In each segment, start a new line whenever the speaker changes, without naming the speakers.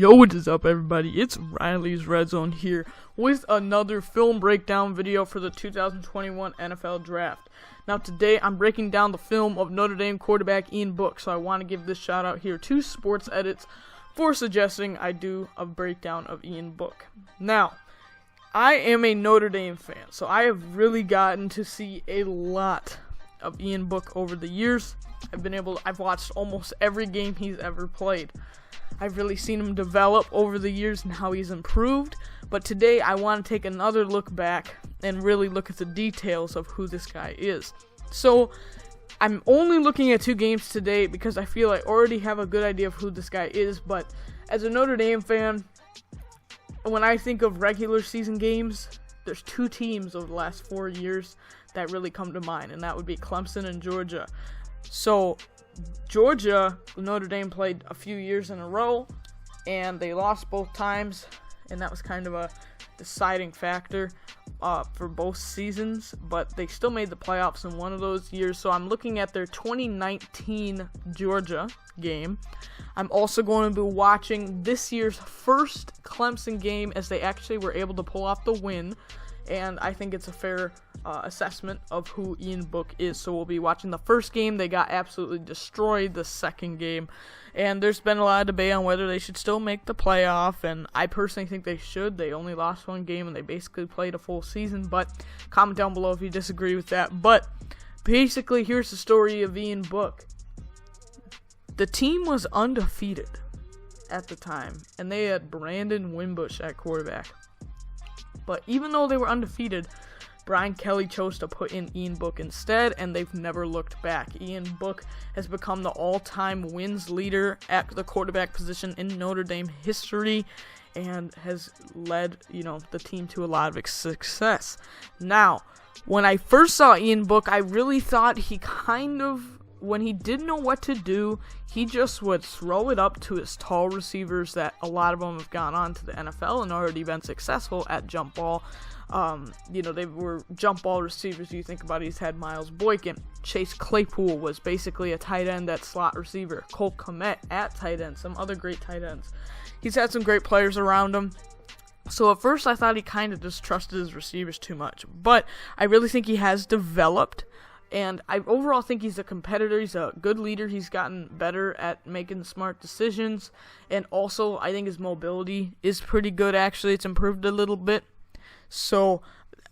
Yo, what is up, everybody? It's Riley's Redzone here with another film breakdown video for the 2021 NFL Draft. Now, today I'm breaking down the film of Notre Dame quarterback Ian Book, so I want to give this shout out here to Sportz Editz for suggesting I do a breakdown of Ian Book. Now, I am a Notre Dame fan, so I have really gotten to see a lot of Ian Book over the years. I've watched almost every game he's ever played. I've really seen him develop over the years and how he's improved, but today I want to take another look back and really look at the details of who this guy is. So, I'm only looking at 2 games today because I feel I already have a good idea of who this guy is, but as a Notre Dame fan, when I think of regular season games, there's 2 teams over the last 4 years that really come to mind, and that would be Clemson and Georgia. So, Georgia, Notre Dame played a few years in a row, and they lost both times, and that was kind of a deciding factor for both seasons, but they still made the playoffs in one of those years. So I'm looking at their 2019 Georgia game. I'm also going to be watching this year's first Clemson game, as they actually were able to pull off the win, and I think it's a fair assessment of who Ian Book is. So we'll be watching the first game. They got absolutely destroyed the second game, and there's been a lot of debate on whether they should still make the playoff, and I personally think they should. They only lost 1 game, and they basically played a full season, but comment down below if you disagree with that. But basically, here's the story of Ian Book. The team was undefeated at the time, and they had Brandon Wimbush at quarterback. But even though they were undefeated, Brian Kelly chose to put in Ian Book instead, and they've never looked back. Ian Book has become the all-time wins leader at the quarterback position in Notre Dame history, and has led, the team to a lot of success. Now, when I first saw Ian Book, I really thought when he didn't know what to do, he just would throw it up to his tall receivers that a lot of them have gone on to the NFL and already been successful at jump ball. They were jump ball receivers. You think about it, he's had Miles Boykin. Chase Claypool was basically a tight end at slot receiver. Cole Kmet at tight end. Some other great tight ends. He's had some great players around him. So at first I thought he kind of just trusted his receivers too much. But I really think he has developed. And I overall think he's a competitor. He's a good leader. He's gotten better at making smart decisions. And also, I think his mobility is pretty good, actually. It's improved a little bit. So,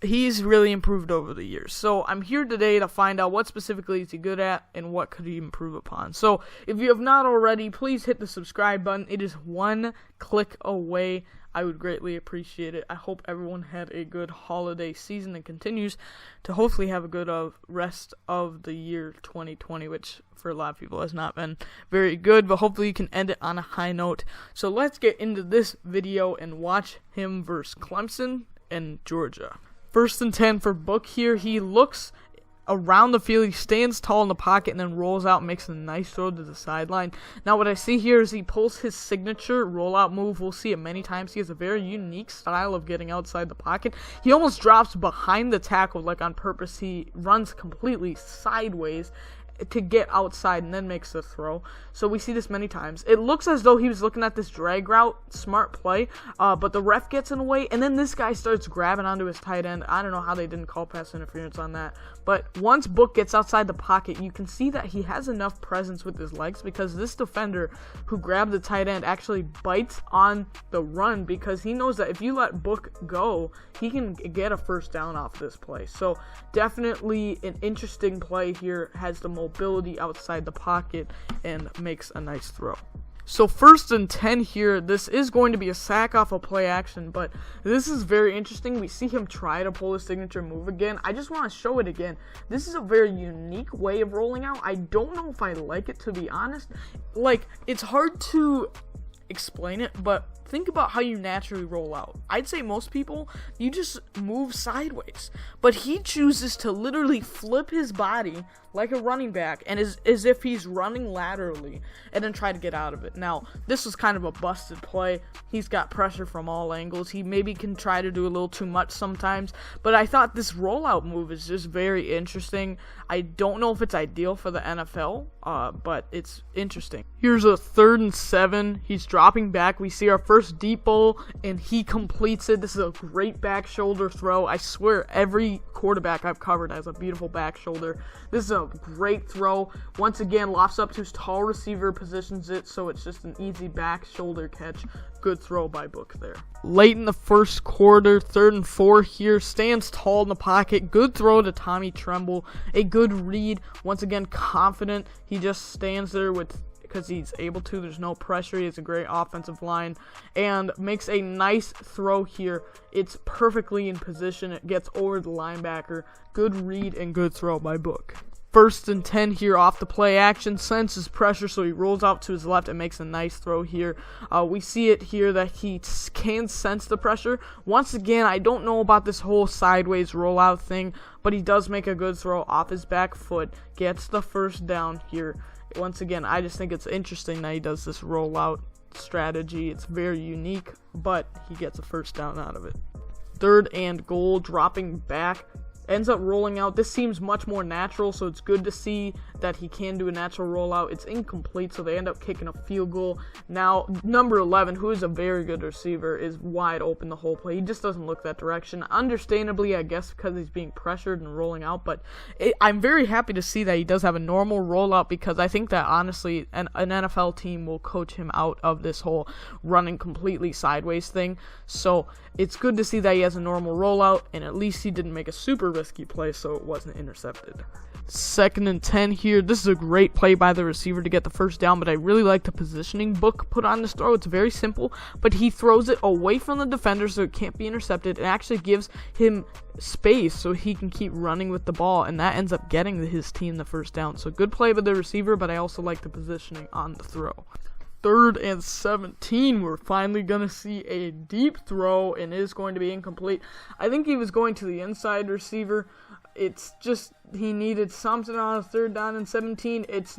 he's really improved over the years. So, I'm here today to find out what specifically is he good at and what could he improve upon. So, if you have not already, please hit the subscribe button. It is 1 click away. I would greatly appreciate it. I hope everyone had a good holiday season and continues to hopefully have a good rest of the year 2020, which for a lot of people has not been very good, but hopefully you can end it on a high note. So let's get into this video and watch him versus Clemson and Georgia. 1st and 10 for Book here. He looks around the field, he stands tall in the pocket, and then rolls out and makes a nice throw to the sideline. Now, what I see here is he pulls his signature rollout move. We'll see it many times. He has a very unique style of getting outside the pocket. He almost drops behind the tackle, like on purpose. He runs completely sideways to get outside and then makes the throw. So we see this many times. It looks as though he was looking at this drag route, smart play, but the ref gets in the way, and then this guy starts grabbing onto his tight end. I don't know how they didn't call pass interference on that, but once Book gets outside the pocket, you can see that he has enough presence with his legs, because this defender who grabbed the tight end actually bites on the run, because he knows that if you let Book go, he can get a first down off this play. So definitely an interesting play here. Has the mobility outside the pocket and makes a nice throw. So 1st and 10 here. This is going to be a sack off of play action, but this is very interesting. We see him try to pull his signature move again. I just want to show it again. This is a very unique way of rolling out. I don't know if I like it, to be honest. It's hard to explain it, but think about how you naturally roll out. I'd say most people, you just move sideways, but he chooses to literally flip his body like a running back, and as if he's running laterally, and then try to get out of it. Now, this was kind of a busted play. He's got pressure from all angles. He maybe can try to do a little too much sometimes, but I thought this rollout move is just very interesting. I don't know if it's ideal for the NFL, but it's interesting. Here's a 3rd and 7. He's dropped dropping back, we see our first deep ball, and he completes it. This is a great back shoulder throw. I swear every quarterback I've covered has a beautiful back shoulder. This is a great throw. Once again, lofts up to his tall receiver, positions it so it's just an easy back shoulder catch. Good throw by Book there. Late in the first quarter, 3rd and 4 here, stands tall in the pocket. Good throw to Tommy Tremble. A good read. Once again, confident. He just stands there because he's able to. There's no pressure. He has a great offensive line and makes a nice throw here. It's perfectly in position. It gets over the linebacker. Good read and good throw by Book. 1st and 10 here off the play action, senses pressure, so he rolls out to his left and makes a nice throw here. We see it here that he can sense the pressure. Once again, I don't know about this whole sideways rollout thing, but he does make a good throw off his back foot, gets the first down here. Once again, I just think it's interesting that he does this rollout strategy. It's very unique, but he gets a first down out of it. 3rd and goal, dropping back. Ends up rolling out. This seems much more natural, so it's good to see that he can do a natural rollout. It's incomplete, so they end up kicking a field goal. Now, number 11, who is a very good receiver, is wide open the whole play. He just doesn't look that direction. Understandably, I guess, because he's being pressured and rolling out, but I'm very happy to see that he does have a normal rollout, because I think that, honestly, an NFL team will coach him out of this whole running completely sideways thing. So it's good to see that he has a normal rollout, and at least he didn't make a super risky play, so it wasn't intercepted. 2nd and 10 here. This is a great play by the receiver to get the first down, but I really like the positioning Book put on this throw. It's very simple, but he throws it away from the defender so it can't be intercepted. It actually gives him space so he can keep running with the ball, and that ends up getting his team the first down. So good play by the receiver, but I also like the positioning on the throw. 3rd and 17, we're finally going to see a deep throw, and it is going to be incomplete. I think he was going to the inside receiver. It's just he needed something on a 3rd down and 17. It's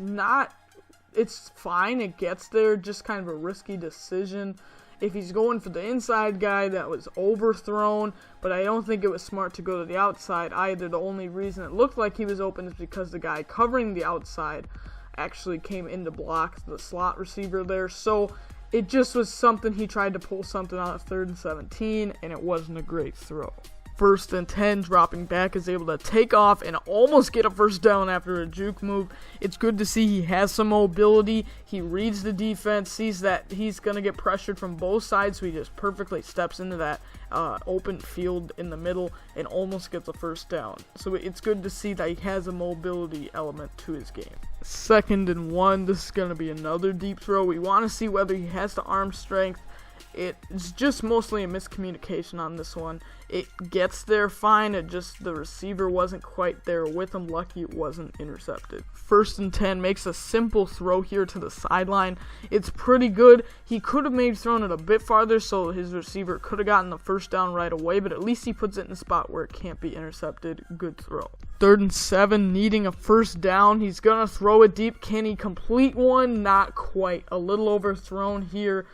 fine. It gets there. Just kind of a risky decision. If he's going for the inside guy, that was overthrown, but I don't think it was smart to go to the outside either. The only reason it looked like he was open is because the guy covering the outside actually came in to block the slot receiver there. So it just was something, he tried to pull something on a 3rd and 17, and it wasn't a great throw. 1st and 10, dropping back, is able to take off and almost get a first down after a juke move. It's good to see he has some mobility. He reads the defense, sees that he's going to get pressured from both sides, so he just perfectly steps into that open field in the middle and almost gets a first down. So it's good to see that he has a mobility element to his game. 2nd and 1, this is going to be another deep throw. We want to see whether he has the arm strength. It's just mostly a miscommunication on this one. It gets there fine, it just, the receiver wasn't quite there with him. Lucky it wasn't intercepted. 1st and 10, makes a simple throw here to the sideline. It's pretty good. He could have maybe thrown it a bit farther, so his receiver could have gotten the first down right away, but at least he puts it in a spot where it can't be intercepted. Good throw. 3rd and 7, needing a first down. He's gonna throw it deep. Can he complete one? Not quite. A little overthrown here.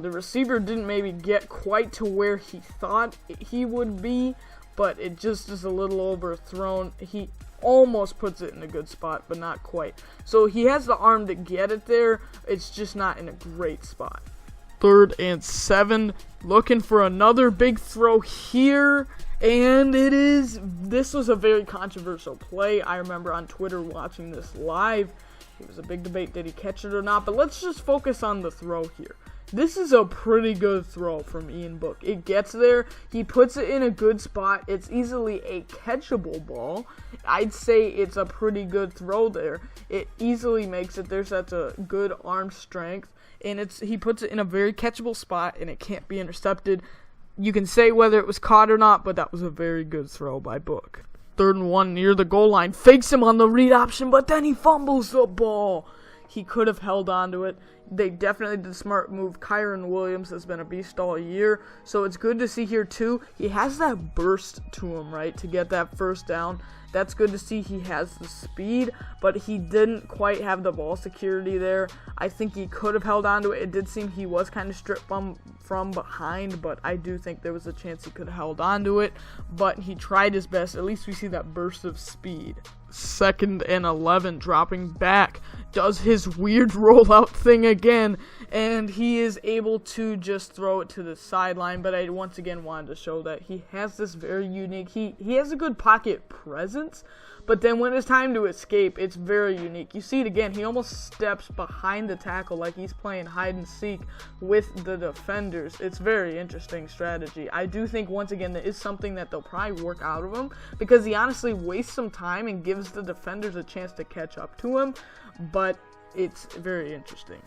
The receiver didn't maybe get quite to where he thought he would be, but it just is a little overthrown. He almost puts it in a good spot, but not quite. So he has the arm to get it there. It's just not in a great spot. 3rd and 7, looking for another big throw here, and it is. This was a very controversial play. I remember on Twitter watching this live. It was a big debate, did he catch it or not, but let's just focus on the throw here. This is a pretty good throw from Ian Book. It gets there. He puts it in a good spot. It's easily a catchable ball. I'd say it's a pretty good throw there. It easily makes it there, so that's a good arm strength. And he puts it in a very catchable spot, and it can't be intercepted. You can say whether it was caught or not, but that was a very good throw by Book. 3rd and 1 near the goal line. Fakes him on the read option, but then he fumbles the ball. He could have held on to it. They definitely did a smart move. Kyron Williams has been a beast all year, so it's good to see here too. He has that burst to him, right, to get that first down. That's good to see. He has the speed, but he didn't quite have the ball security there. I think he could have held on to it. It did seem he was kind of stripped from behind, but I do think there was a chance he could have held on to it. But he tried his best. At least we see that burst of speed. 2nd and 11, dropping back, does his weird rollout thing again, and he is able to just throw it to the sideline. But I once again wanted to show that he has this very unique, he has a good pocket presence, but then when it's time to escape, it's very unique. You see it again, he almost steps behind the tackle like he's playing hide and seek with the defenders. It's very interesting strategy. I do think, once again, there is something that they'll probably work out of him, because he honestly wastes some time and gives the defenders a chance to catch up to him, but it's very interesting.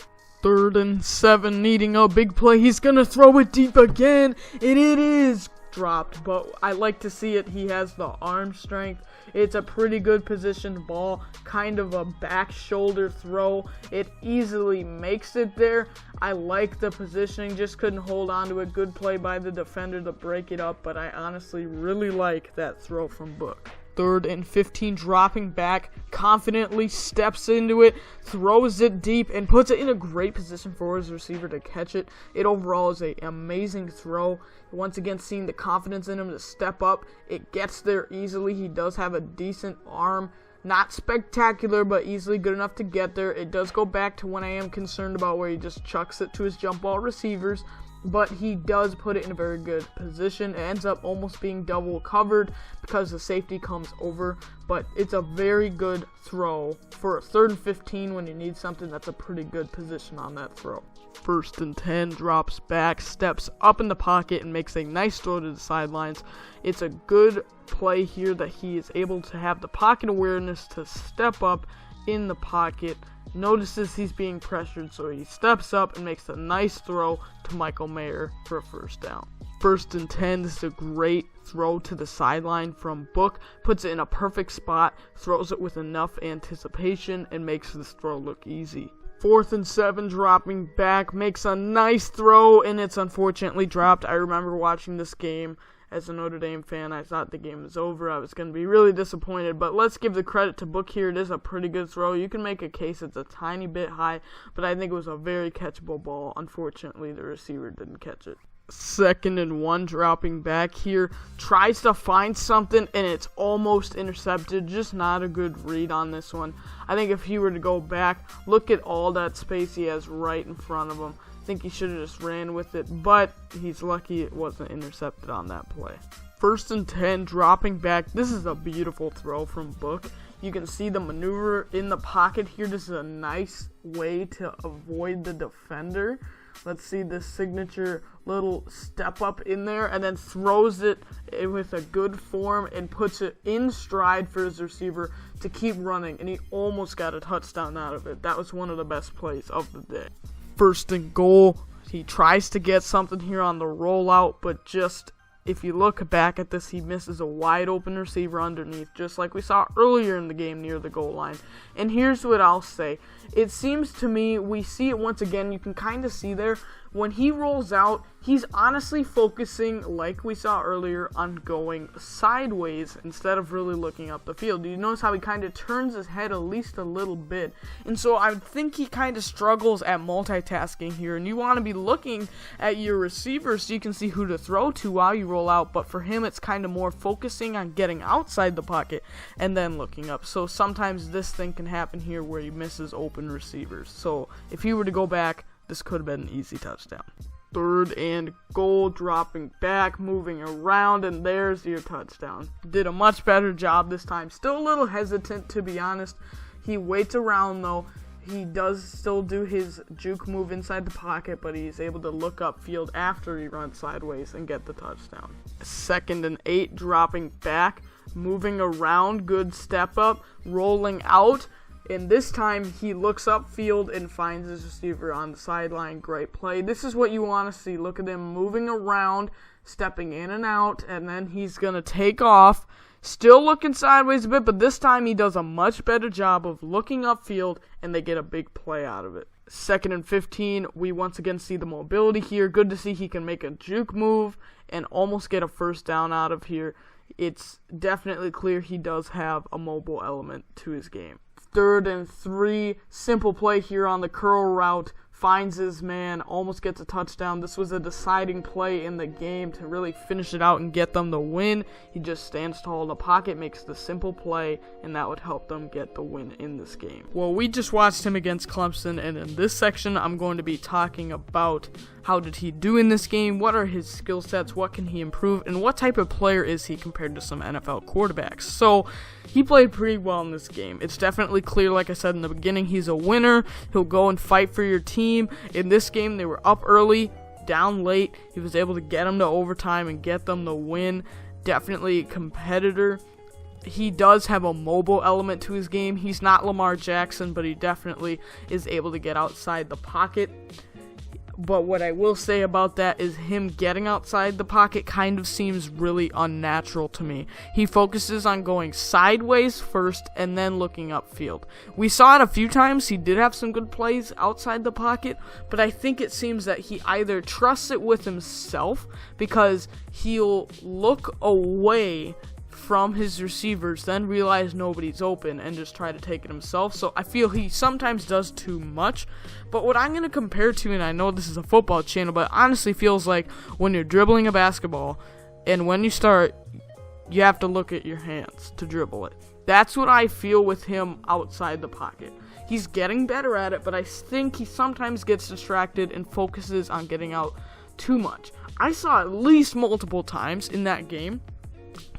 3rd and 7, needing a big play. He's gonna throw it deep again, and it is dropped, but I like to see it. He has the arm strength. It's a pretty good positioned ball, kind of a back shoulder throw. It easily makes it there. I like the positioning, just couldn't hold on to it. Good play by the defender to break it up, but I honestly really like that throw from Book. 3rd and 15, dropping back, confidently steps into it, throws it deep, and puts it in a great position for his receiver to catch it. It overall is an amazing throw. Once again, seeing the confidence in him to step up. It gets there easily. He does have a decent arm. Not spectacular, but easily good enough to get there. It does go back to when I am concerned about where he just chucks it to his jump ball receivers, but he does put it in a very good position. It ends up almost being double covered because the safety comes over, but it's a very good throw for a 3rd and 15 when you need something. That's a pretty good position on that throw. 1st and 10, drops back, steps up in the pocket, and makes a nice throw to the sidelines. It's a good play here that he is able to have the pocket awareness to step up in the pocket. Notices he's being pressured, so he steps up and makes a nice throw to Michael Mayer for a 1st down. 1st and 10, this is a great throw to the sideline from Book. Puts it in a perfect spot, throws it with enough anticipation, and makes this throw look easy. 4th and 7, dropping back, makes a nice throw, and it's unfortunately dropped. I remember watching this game as a Notre Dame fan. I thought the game was over. I was going to be really disappointed, but let's give the credit to Book here. It is a pretty good throw. You can make a case it's a tiny bit high, but I think it was a very catchable ball. Unfortunately, the receiver didn't catch it. 2nd and 1, dropping back here, tries to find something, and it's almost intercepted. Just not a good read on this one. I think if he were to go back, look at all that space he has right in front of him. I think he should have just ran with it, but he's lucky it wasn't intercepted on that play. 1st and 10, dropping back. This is a beautiful throw from Book. You can see the maneuver in the pocket here. This is a nice way to avoid the defender. Let's see this signature little step up in there, and then throws it with a good form and puts it in stride for his receiver to keep running, and he almost got a touchdown out of it. That was one of the best plays of the day. 1st and goal. He tries to get something here on the rollout, but just, if you look back at this, he misses a wide open receiver underneath, just like we saw earlier in the game near the goal line. And here's what I'll say. It seems to me, we see it once again, you can kind of see there, when he rolls out, he's honestly focusing, like we saw earlier, on going sideways instead of really looking up the field. Do you notice how he kind of turns his head at least a little bit? And so I think he kind of struggles at multitasking here, and you want to be looking at your receiver so you can see who to throw to while you roll out, but for him it's kind of more focusing on getting outside the pocket and then looking up. So sometimes this thing can happen here where he misses open receivers. So if he were to go back, this could have been an easy touchdown. 3rd and goal, dropping back, moving around, and there's your touchdown. Did a much better job this time. Still a little hesitant, to be honest. He waits around, though. He does still do his juke move inside the pocket, but he's able to look upfield after he runs sideways and get the touchdown. 2nd and 8, dropping back, moving around, good step up, rolling out. And this time, he looks upfield and finds his receiver on the sideline. Great play. This is what you want to see. Look at him moving around, stepping in and out, and then he's going to take off. Still looking sideways a bit, but this time he does a much better job of looking upfield, and they get a big play out of it. 2nd and 15, we once again see the mobility here. Good to see he can make a juke move and almost get a 1st down out of here. it's definitely clear he does have a mobile element to his game. 3rd and 3, simple play here on the curl route, finds his man, almost gets a touchdown. This was a deciding play in the game to really finish it out and get them the win. He just stands tall in the pocket, makes the simple play, and that would help them get the win in this game. Well, we just watched him against Clemson, and in this section, I'm going to be talking about how did he do in this game, what are his skill sets, what can he improve, and what type of player is he compared to some NFL quarterbacks. So, he played pretty well in this game. It's definitely clear, like I said in the beginning, he's a winner. He'll go and fight for your team. In this game, they were up early, down late. He was able to get them to overtime and get them the win. Definitely a competitor. He does have a mobile element to his game. He's not Lamar Jackson, but he definitely is able to get outside the pocket. But what I will say about that is him getting outside the pocket kind of seems really unnatural to me. He focuses on going sideways first and then looking upfield. We saw it a few times. He did have some good plays outside the pocket, but I think it seems that he either trusts it with himself because he'll look away from his receivers, then realize nobody's open and just try to take it himself. So I feel he sometimes does too much. But what I'm going to compare to, and I know this is a football channel, but it honestly feels like when you're dribbling a basketball and when you start, you have to look at your hands to dribble it. That's what I feel with him outside the pocket. He's getting better at it, but I think he sometimes gets distracted and focuses on getting out too much. I saw at least multiple times in that game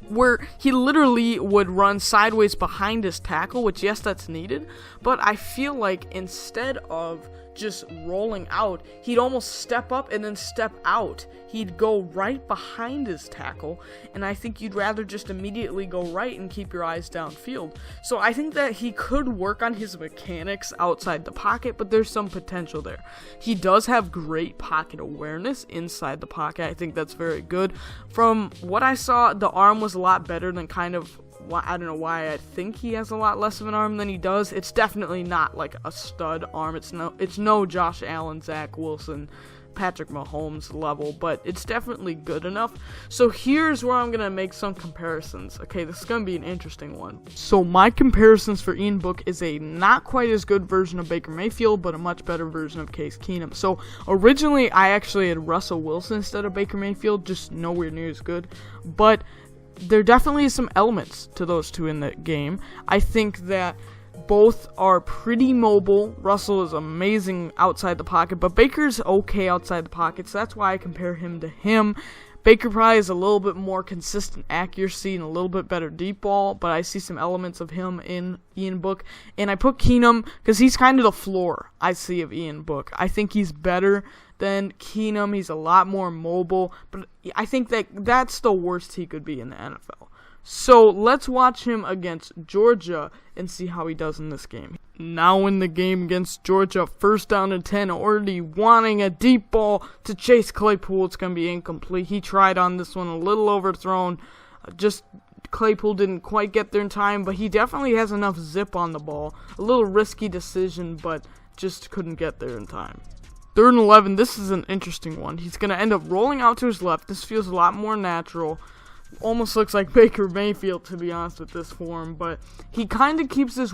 where he literally would run sideways behind his tackle, which, yes, that's needed, but I feel like instead of just rolling out, he'd almost step up and then step out. He'd go right behind his tackle, and I think you'd rather just immediately go right and keep your eyes downfield. So I think that he could work on his mechanics outside the pocket, but there's some potential there. He does have great pocket awareness inside the pocket. I think that's very good. From what I saw, the arm was a lot better than kind of, I don't know why I think he has a lot less of an arm than he does. It's definitely not like a stud arm. It's no Josh Allen, Zach Wilson, Patrick Mahomes level, but it's definitely good enough. So here's where I'm going to make some comparisons. Okay, this is going to be an interesting one. So my comparisons for Ian Book is a not quite as good version of Baker Mayfield, but a much better version of Case Keenum. So originally I actually had Russell Wilson instead of Baker Mayfield, just nowhere near as good, but there definitely is some elements to those two in the game. I think that both are pretty mobile. Russell is amazing outside the pocket, but Baker's okay outside the pocket, so that's why I compare him to him. Baker probably has a little bit more consistent accuracy and a little bit better deep ball, but I see some elements of him in Ian Book. And I put Keenum because he's kind of the floor I see of Ian Book. I think he's better than Keenum. He's a lot more mobile, but I think that that's the worst he could be in the NFL. So let's watch him against Georgia and see how he does in this game. Now in the game against Georgia, 1st down and 10, already wanting a deep ball to Chase Claypool. It's going to be incomplete. He tried on this one, a little overthrown. Just Claypool didn't quite get there in time, but he definitely has enough zip on the ball. A little risky decision, but just couldn't get there in time. 3rd and 11, this is an interesting one. He's going to end up rolling out to his left. This feels a lot more natural. Almost looks like Baker Mayfield, to be honest, with this form, but he kind of keeps his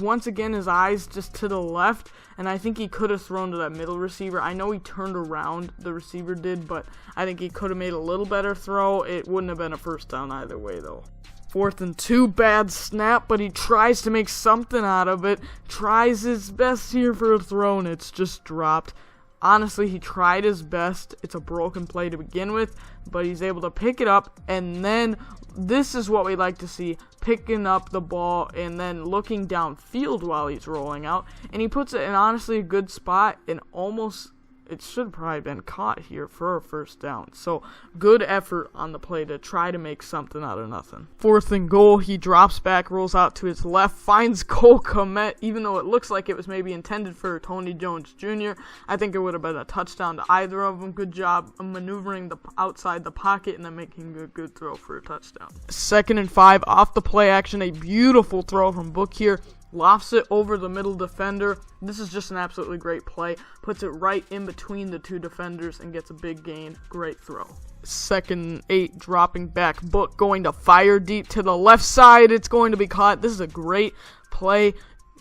eyes just to the left, and I think he could have thrown to that middle receiver. I know he turned around, the receiver did, but I think he could have made a little better throw. It wouldn't have been a 1st down either way, though. 4th and 2, bad snap, but he tries to make something out of it, tries his best here for a throw, and it's just dropped. Honestly, he tried his best. It's a broken play to begin with, but he's able to pick it up, and then this is what we like to see, picking up the ball and then looking downfield while he's rolling out, and he puts it in honestly a good spot, and almost, it should probably have been caught here for a 1st down. So good effort on the play to try to make something out of nothing. 4th and goal, he drops back, rolls out to his left, finds Cole Kmet, even though it looks like it was maybe intended for Tony Jones Jr. I think it would have been a touchdown to either of them. Good job maneuvering outside the pocket and then making a good throw for a touchdown. 2nd and 5, off the play action, a beautiful throw from Book here. lofts it over the middle defender. This is just an absolutely great play. Puts it right in between the two defenders and gets a big gain. Great throw. 2nd and 8, dropping back. Book going to fire deep to the left side. It's going to be caught. This is a great play.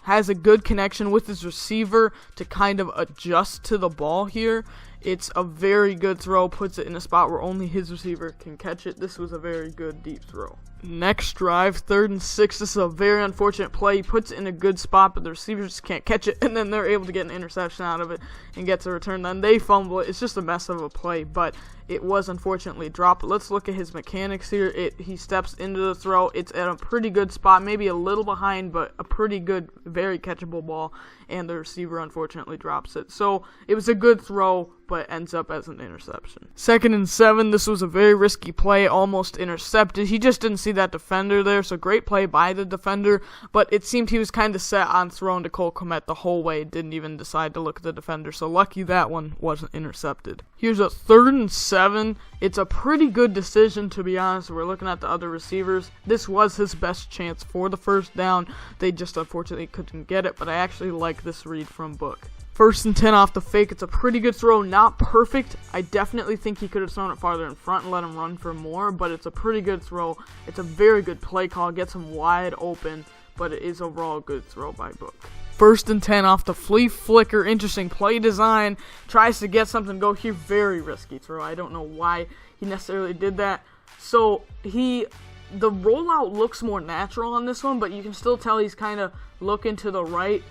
Has a good connection with his receiver to kind of adjust to the ball here. It's a very good throw. Puts it in a spot where only his receiver can catch it. This was a very good deep throw. Next drive, 3rd and 6. This is a very unfortunate play. He puts it in a good spot, but the receivers just can't catch it, and then they're able to get an interception out of it and gets a return. Then they fumble it. It's just a mess of a play, but it was unfortunately dropped. Let's look at his mechanics here. He steps into the throw. It's at a pretty good spot, maybe a little behind, but a pretty good, very catchable ball, and the receiver unfortunately drops it. So it was a good throw, but ends up as an interception. 2nd and 7. This was a very risky play, almost intercepted. He just didn't see that defender there, so great play by the defender, but it seemed he was kind of set on throwing to Cole Kmet the whole way. Didn't even decide to look at the defender, so lucky that one wasn't intercepted. Here's a 3rd and 7. It's a pretty good decision, to be honest. We're looking at the other receivers. This was his best chance for the first down. They just unfortunately couldn't get it, but I actually like this read from Book. 1st and 10 off the fake. It's a pretty good throw. Not perfect. I definitely think he could have thrown it farther in front and let him run for more, but it's a pretty good throw. It's a very good play call. Gets him wide open, but it is overall a good throw by Book. 1st and 10 off the flea flicker. Interesting play design. Tries to get something to go here. Very risky throw. I don't know why he necessarily did that. So the rollout looks more natural on this one, but you can still tell he's kind of looking to the right,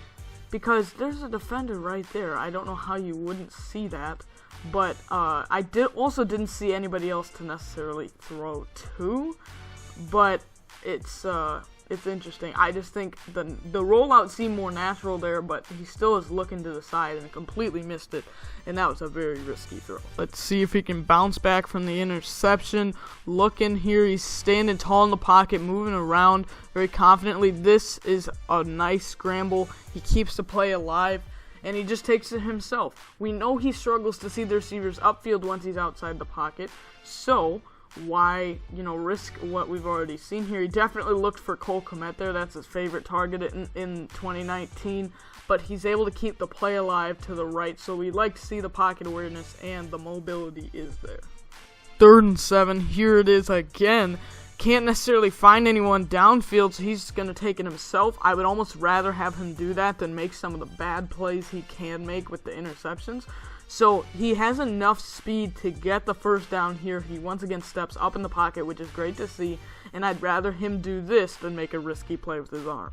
because there's a defender right there. I don't know how you wouldn't see that, but I didn't see anybody else to necessarily throw to, but it's interesting. I just think the rollout seemed more natural there, but he still is looking to the side and completely missed it, and that was a very risky throw. Let's see if he can bounce back from the interception. Looking here, he's standing tall in the pocket, moving around very confidently. This is a nice scramble. He keeps the play alive, and he just takes it himself. We know he struggles to see the receivers upfield once he's outside the pocket, so why, risk what we've already seen here? He definitely looked for Cole Kmet there. That's his favorite target in 2019, but he's able to keep the play alive to the right, so we like to see the pocket awareness, and the mobility is there. 3rd and 7. Here it is again. Can't necessarily find anyone downfield, so he's going to take it himself. I would almost rather have him do that than make some of the bad plays he can make with the interceptions. So he has enough speed to get the first down here. He once again steps up in the pocket, which is great to see, and I'd rather him do this than make a risky play with his arm.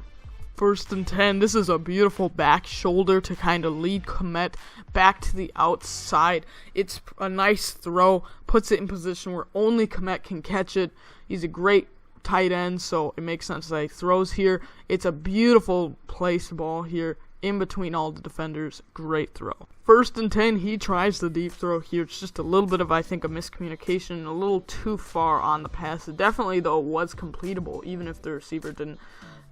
1st and 10. This is a beautiful back shoulder to kind of lead Kmet back to the outside. It's a nice throw, puts it in position where only Kmet can catch it. He's a great tight end, so it makes sense that he throws here. It's a beautiful placed ball here in between all the defenders. Great throw. 1st and 10, he tries the deep throw here. It's just a little bit of, I think, a miscommunication, a little too far on the pass. It definitely, though, was completable, even if the receiver didn't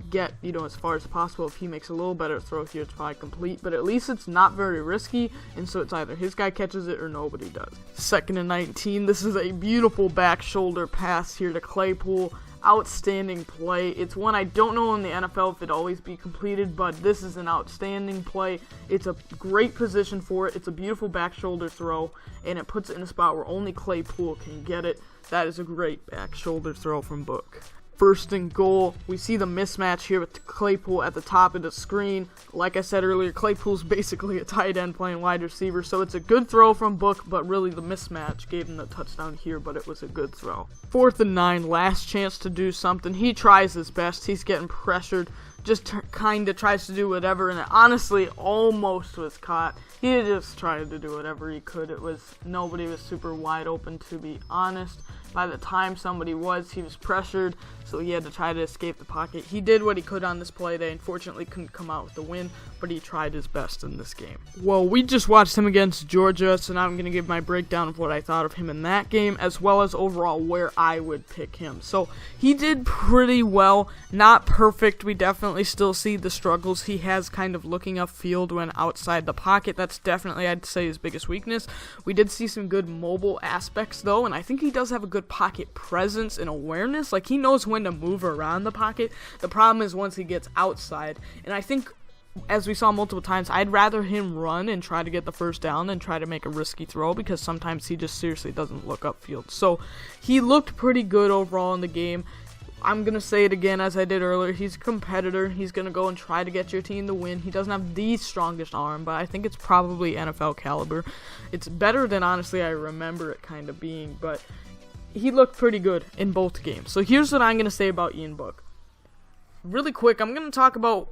get, as far as possible. If he makes a little better throw here, it's probably complete, but at least it's not very risky, and so it's either his guy catches it or nobody does. 2nd and 19, this is a beautiful back shoulder pass here to Claypool. Outstanding play. It's one I don't know in the NFL if it'd always be completed, but this is an outstanding play. It's a great position for it. It's a beautiful back shoulder throw, and it puts it in a spot where only Claypool can get it. That is a great back shoulder throw from Book. 1st and goal. We see the mismatch here with Claypool at the top of the screen. Like I said earlier, Claypool's basically a tight end playing wide receiver, so it's a good throw from Book, but really the mismatch gave him the touchdown here, but it was a good throw. 4th and 9, last chance to do something. He tries his best. He's getting pressured. Just kind of tries to do whatever, and it honestly almost was caught. He just tried to do whatever he could. Nobody was super wide open, to be honest. By the time somebody was, he was pressured, so he had to try to escape the pocket. He did what he could on this play. They unfortunately couldn't come out with the win, but he tried his best in this game. Well, we just watched him against Georgia, so now I'm going to give my breakdown of what I thought of him in that game, as well as overall where I would pick him. So he did pretty well. Not perfect. We definitely definitely still see the struggles he has kind of looking upfield when outside the pocket. That's definitely, I'd say, his biggest weakness. We did see some good mobile aspects, though, and I think he does have a good pocket presence and awareness. Like, he knows when to move around the pocket. The problem is once he gets outside, and I think, as we saw multiple times, I'd rather him run and try to get the first down than try to make a risky throw, because sometimes he just seriously doesn't look upfield. So he looked pretty good overall in the game. I'm going to say it again as I did earlier. He's a competitor. He's going to go and try to get your team to win. He doesn't have the strongest arm, but I think it's probably NFL caliber. It's better than, honestly, I remember it kind of being, but he looked pretty good in both games. So here's what I'm going to say about Ian Book. Really quick, I'm going to talk about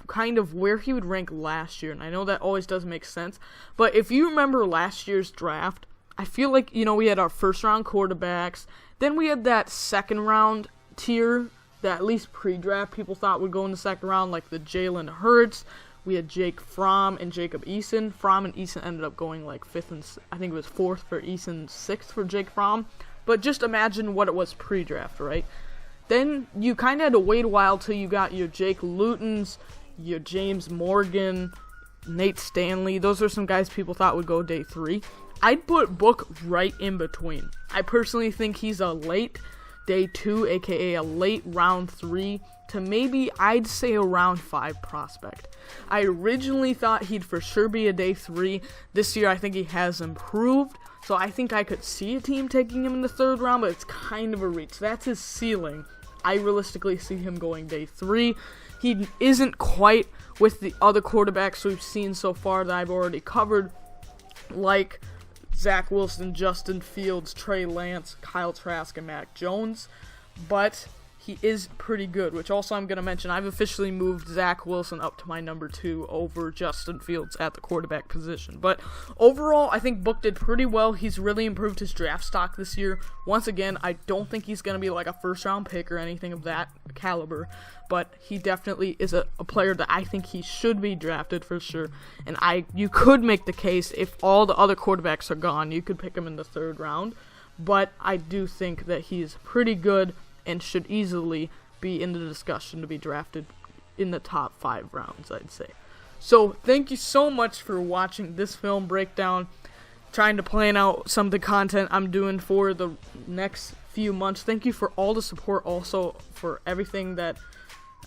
kind of where he would rank last year, and I know that always does make sense, but if you remember last year's draft, I feel like, we had our first-round quarterbacks, then we had that second-round tier that at least pre-draft people thought would go in the second round, like the Jalen Hurts. We had Jake Fromm and Jacob Eason. Fromm and Eason ended up going like fifth and I think it was fourth for Eason, sixth for Jake Fromm. But just imagine what it was pre-draft, right? Then you kind of had to wait a while till you got your Jake Lutons, your James Morgan, Nate Stanley. Those are some guys people thought would go day 3. I'd put Book right in between. I personally think he's a late day 2, aka a late round 3, to maybe, I'd say, a round 5 prospect. I originally thought he'd for sure be a day 3. This year I think he has improved, so I think I could see a team taking him in the 3rd round, but it's kind of a reach. That's his ceiling. I realistically see him going day 3. He isn't quite with the other quarterbacks we've seen so far that I've already covered, like Zach Wilson, Justin Fields, Trey Lance, Kyle Trask, and Mac Jones, but he is pretty good, which also I'm going to mention, I've officially moved Zach Wilson up to my number 2 over Justin Fields at the quarterback position. But overall, I think Book did pretty well. He's really improved his draft stock this year. Once again, I don't think he's going to be like a first-round pick or anything of that caliber, but he definitely is a player that I think he should be drafted for sure. And you could make the case, if all the other quarterbacks are gone, you could pick him in the 3rd round. But I do think that he's pretty good and should easily be in the discussion to be drafted in the top 5 rounds, I'd say. So, thank you so much for watching this film breakdown, trying to plan out some of the content I'm doing for the next few months. Thank you for all the support, also for everything that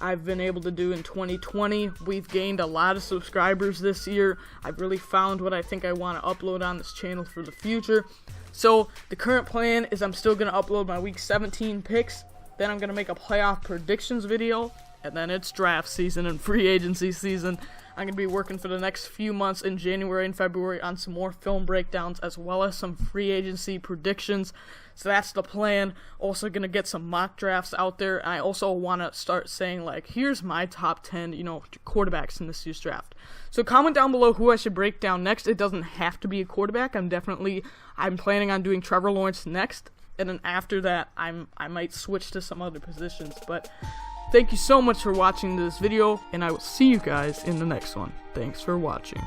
I've been able to do in 2020. We've gained a lot of subscribers this year. I've really found what I think I want to upload on this channel for the future. So, the current plan is I'm still going to upload my Week 17 picks, then I'm going to make a playoff predictions video, and then it's draft season and free agency season. I'm going to be working for the next few months in January and February on some more film breakdowns, as well as some free agency predictions. So that's the plan. Also going to get some mock drafts out there. And I also want to start saying, like, here's my top 10, quarterbacks in this year's draft. So comment down below who I should break down next. It doesn't have to be a quarterback. I'm planning on doing Trevor Lawrence next. And then after that, I might switch to some other positions. But thank you so much for watching this video, and I will see you guys in the next one. Thanks for watching.